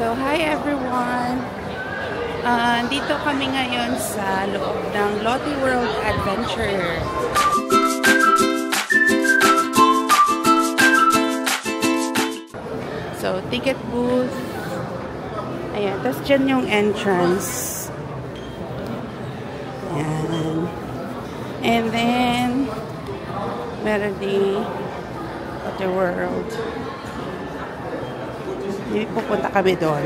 So, hi everyone! Dito kami ngayon sa loob ng Lotte World Adventure. So, ticket booth. Ayan, tapos dyan yung entrance. Ayan. And then, meron din Lotte World. Pupunta kami doon.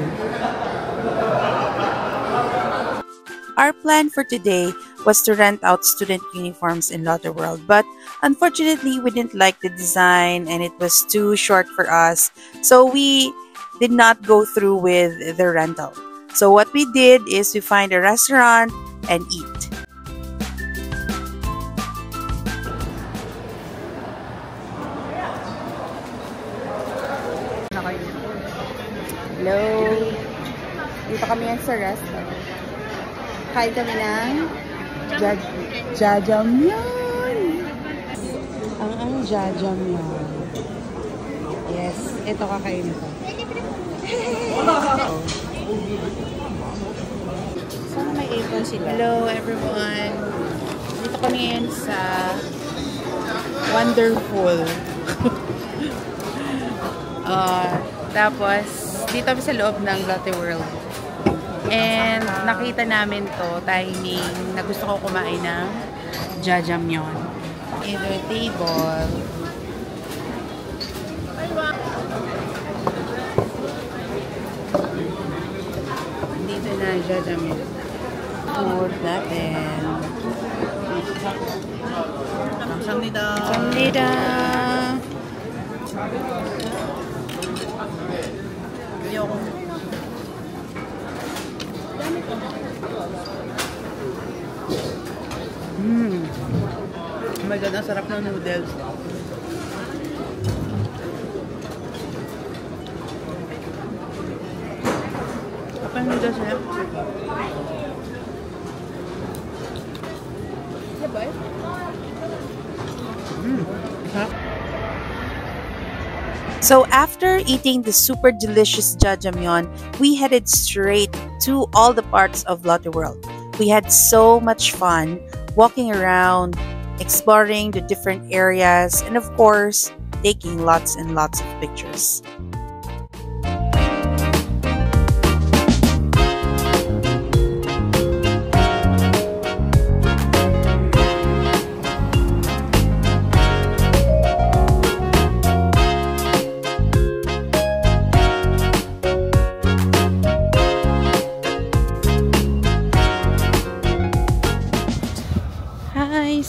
Our plan for today was to rent out student uniforms in Lotte World, but unfortunately we didn't like the design and it was too short for us, so we did not go through with the rental. So what we did is we find a restaurant and eat. Hello! Dito kami yan sa restaurant. Kain kami ng jajangmyeon. Ang jajangmyeon. Yes, ito kakain ko. Sana may apron sila. Hello everyone. Dito kami yan sa Wonderful. Tapos, dito kami sa loob ng Lotte World. And nakita namin to timing na gusto ko kumain ng jajangmyeon. Ito yung table. Dito na jajangmyeon. Food natin. 감사합니다. 감사합니다. Oh my God, ang sarap ng noodles. Apa yung noodles niya? Diba? Sarap. So after eating the super delicious jajangmyeon, we headed straight to all the parts of Lotte World. We had so much fun walking around, exploring the different areas, and of course, taking lots and lots of pictures.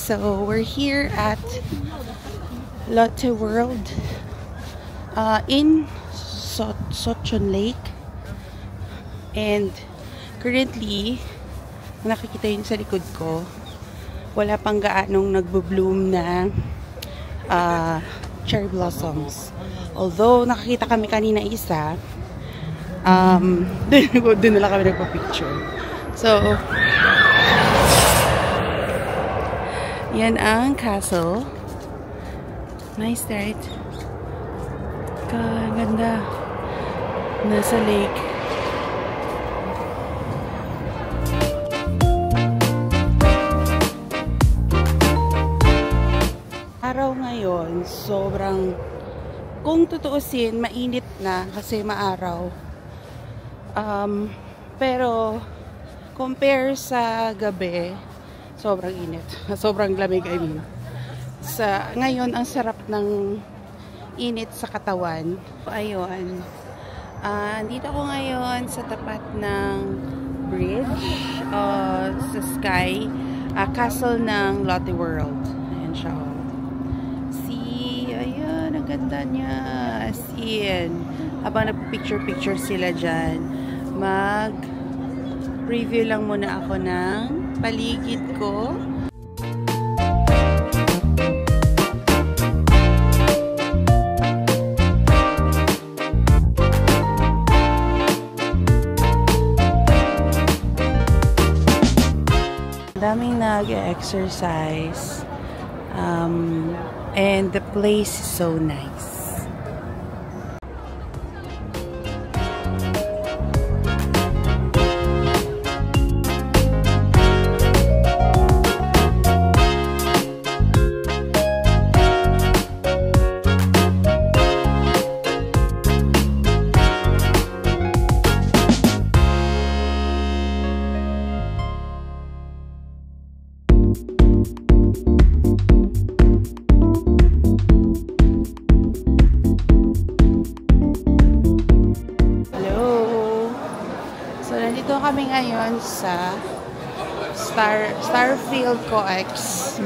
So we're here at Lotte World in Sochon Lake, and currently nakikita yun sa likod ko, wala pang gaanong nagbo-bloom na cherry blossoms, although nakakita kami kanina isa, doon na lang kami nagpa-picture. So yan ang castle. Nice, right? Ganda. Nasa lake. Araw ngayon, sobrang, kung tutuusin, mainit na kasi maaraw. Pero, compare sa gabi, sobrang init. Sobrang lamig, I mean. Ngayon, ang sarap ng init sa katawan. Ayun. Dito ako ngayon sa tapat ng bridge sa Sky Castle ng Lotte World. Ayan siya. See, ayun, ang ganda niya. As in, habang nagpicture-picture sila dyan, mag-review lang muna ako ng paligid ko. Daming nag-exercise and the place is so nice. Nandito kami ngayon sa Starfield Coex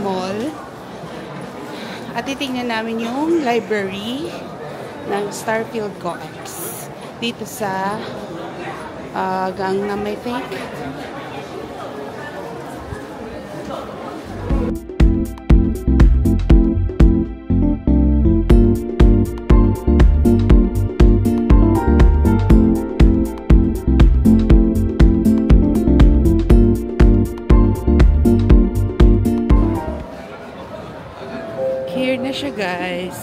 Mall. At titingnan namin yung library ng Starfield Coex. Dito sa Gangnam, I think. Here na siya, guys.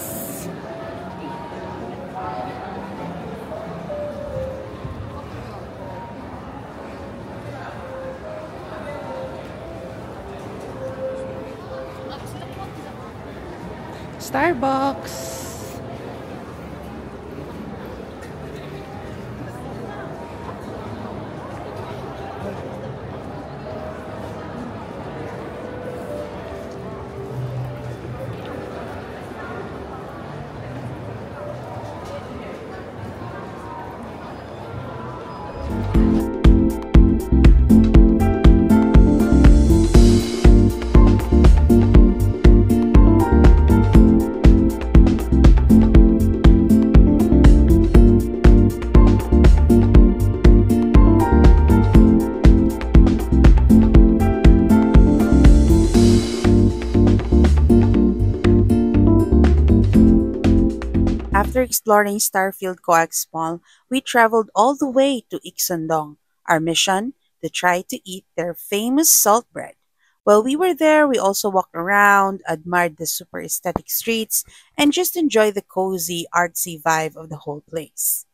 Starbucks. After exploring Starfield Coex Mall, we traveled all the way to Ixondong. Our mission? To try to eat their famous salt bread. While we were there, we also walked around, admired the super aesthetic streets, and just enjoyed the cozy, artsy vibe of the whole place.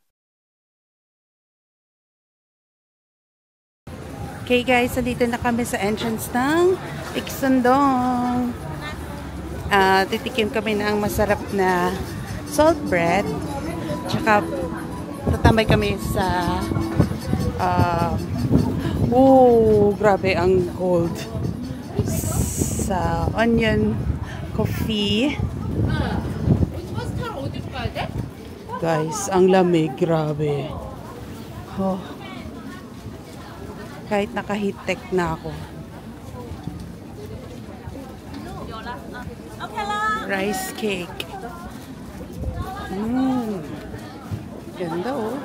Okay guys, nandito na kami sa entrance ng Ixondong. Titikim kami ng masarap na salt bread. Tsaka tatambay kami sa grabe ang cold. Sa onion coffee. Guys, ang lamig, grabe. Oh. Kahit naka-heat tech na ako. Rice cake. Ganda oh.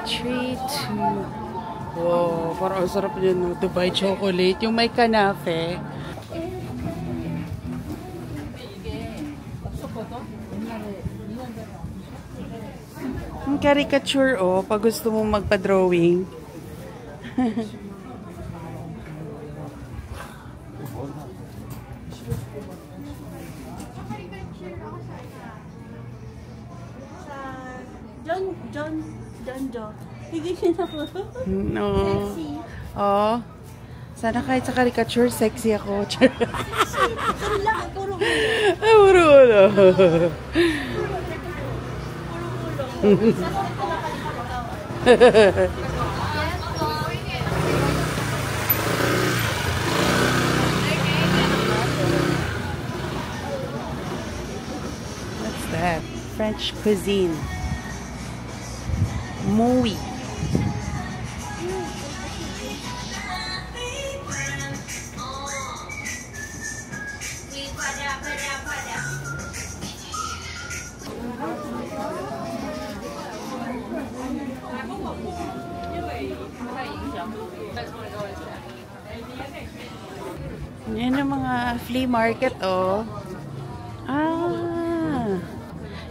Three, two. Wow, parang ang sarap yun, no? Dubai chocolate. Yung may kanafe. Yung caricature, oh, pag gusto mong magpa-drawing. John. Higit siya sa photo. No. Sexy. Oh. Sana kahit sa caricature, sexy ako. Ano lang, puro ulo. Puro ulo. What's that? French cuisine. Muy. Yan ang mga flea market, oh. Ah,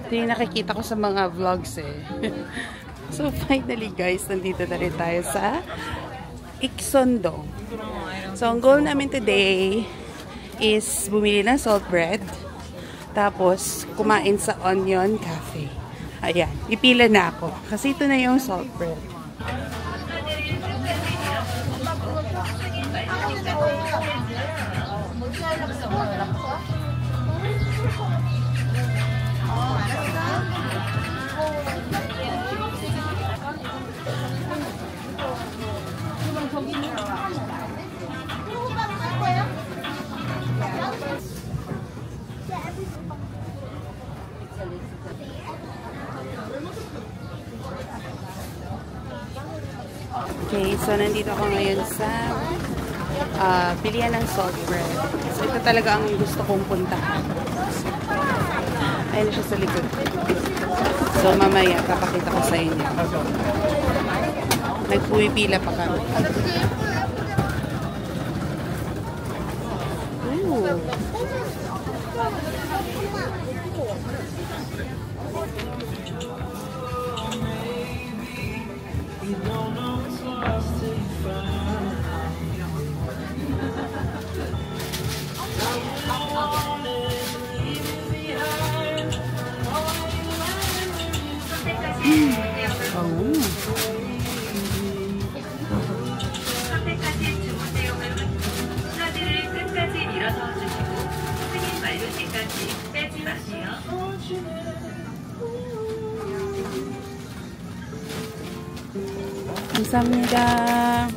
ito yung nakikita ko sa mga vlogs eh. So finally guys, nandito na rin tayo sa Iksondong. So ang goal namin today is bumili ng salt bread. Tapos kumain sa Onion Cafe. Ayan, ipila na ako. Kasi ito na yung salt bread. Okay, so nandito ako ngayon sa bilihan ng salt bread. So ito talaga ang gusto kong puntahan. Ayun siya sa likod. So mamaya, papakita ko sa inyo. Nagpupila pa kami. Ooh. 감사합니다.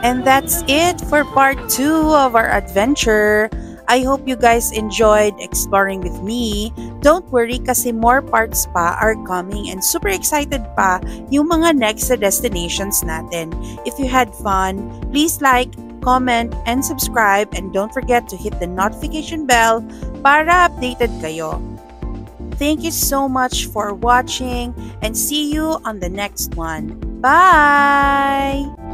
And that's it for part 2 of our adventure. I hope you guys enjoyed exploring with me. Don't worry kasi more parts pa are coming and super excited pa yung mga next destinations natin. If you had fun, please like, comment, and subscribe, and don't forget to hit the notification bell para updated kayo. Thank you so much for watching and see you on the next one. Bye!